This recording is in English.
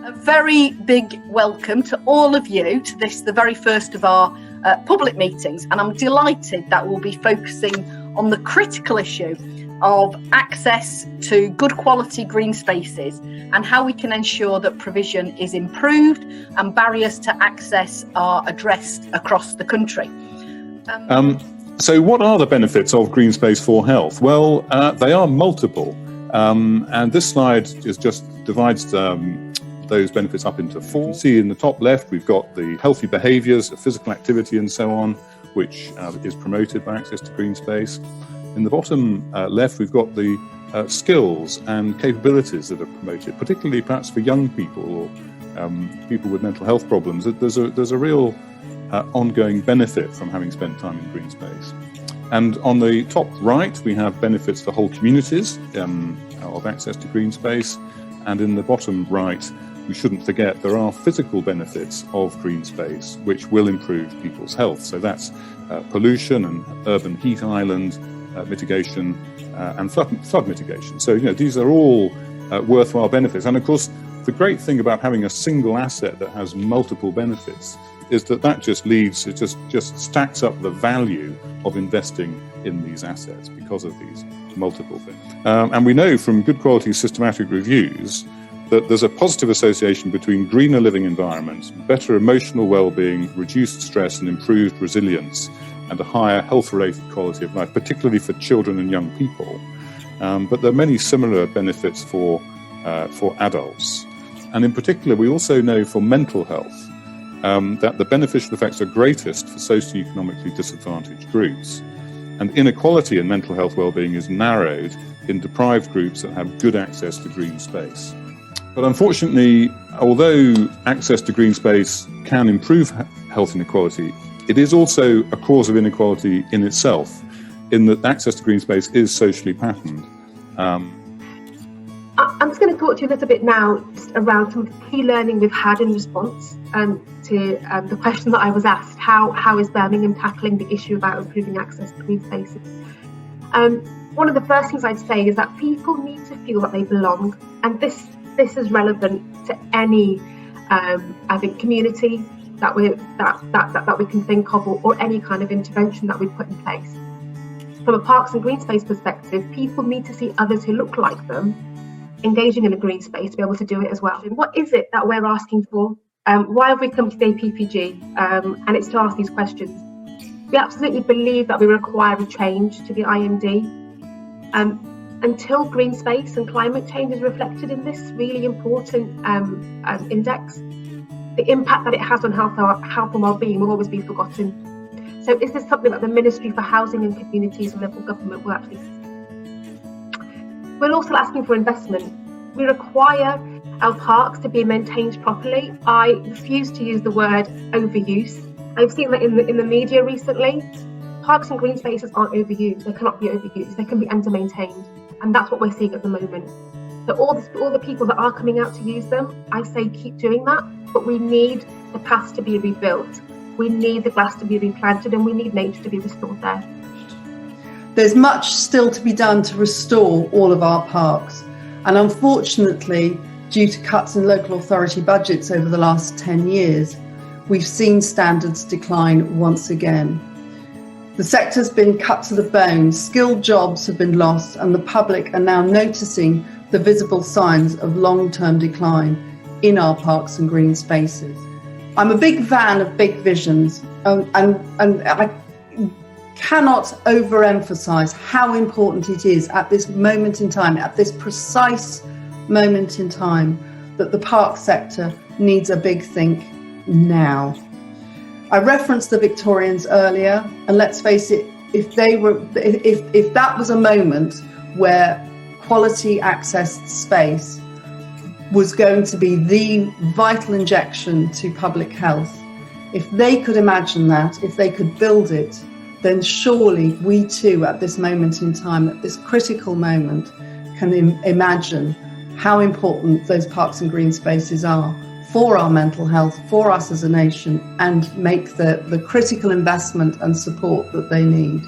A very big welcome to all of you to this, the very first of our public meetings, and I'm delighted that we'll be focusing on the critical issue of access to good quality green spaces and how we can ensure that provision is improved and barriers to access are addressed across the country. So what are the benefits of green space for health? Well, they are multiple, and this slide just divides those benefits up into four. You can see in the top left we've got the healthy behaviours, physical activity and so on, which is promoted by access to green space. In the bottom left we've got the skills and capabilities that are promoted, particularly perhaps for young people or people with mental health problems. There's a real ongoing benefit from having spent time in green space. And on the top right we have benefits for whole communities of access to green space, and in the bottom right we shouldn't forget there are physical benefits of green space which will improve people's health. So that's pollution and urban heat island mitigation and flood mitigation. So these are all worthwhile benefits. And of course the great thing about having a single asset that has multiple benefits is that just leads, it just stacks up the value of investing in these assets because of these multiple things. And we know from good quality systematic reviews that there's a positive association between greener living environments, better emotional well-being, reduced stress and improved resilience, and a higher health-related quality of life, particularly for children and young people. But there are many similar benefits for adults. And in particular, we also know for mental health that the beneficial effects are greatest for socioeconomically disadvantaged groups. And inequality in mental health well-being is narrowed in deprived groups that have good access to green space. But unfortunately, although access to green space can improve health inequality, it is also a cause of inequality in itself, in that access to green space is socially patterned. I'm just going to talk to you a little bit now just around some of the key learning we've had in response to the question that I was asked, how is Birmingham tackling the issue about improving access to green spaces? One of the first things I'd say is that people need to feel that they belong, and this is relevant to any I think community that we can think of, or any kind of intervention that we put in place. From a parks and green space perspective, people need to see others who look like them engaging in a green space to be able to do it as well. What is it that we're asking for? Why have we come to the APPG? And it's to ask these questions. We absolutely believe that we require a change to the IMD. Until green space and climate change is reflected in this really important index, the impact that it has on health and well-being will always be forgotten. So is this something that the Ministry for Housing and Communities and Local Government will actually see? We're also asking for investment. We require our parks to be maintained properly. I refuse to use the word overuse. I've seen that in the media recently. Parks and green spaces aren't overused. They cannot be overused. They can be under-maintained. And that's what we're seeing at the moment. So all the people that are coming out to use them, I say keep doing that, but we need the paths to be rebuilt. We need the grass to be replanted, and we need nature to be restored there. There's much still to be done to restore all of our parks. And unfortunately, due to cuts in local authority budgets over the last 10 years, we've seen standards decline once again. The sector's been cut to the bone, skilled jobs have been lost, and the public are now noticing the visible signs of long-term decline in our parks and green spaces. I'm a big fan of big visions, and I cannot overemphasize how important it is at this moment in time, at this precise moment in time, that the park sector needs a big think now. I referenced the Victorians earlier, and let's face it, if that was a moment where quality accessed space was going to be the vital injection to public health, if they could imagine that, if they could build it, then surely we too, at this moment in time, at this critical moment, can imagine how important those parks and green spaces are for our mental health, for us as a nation, and make the critical investment and support that they need.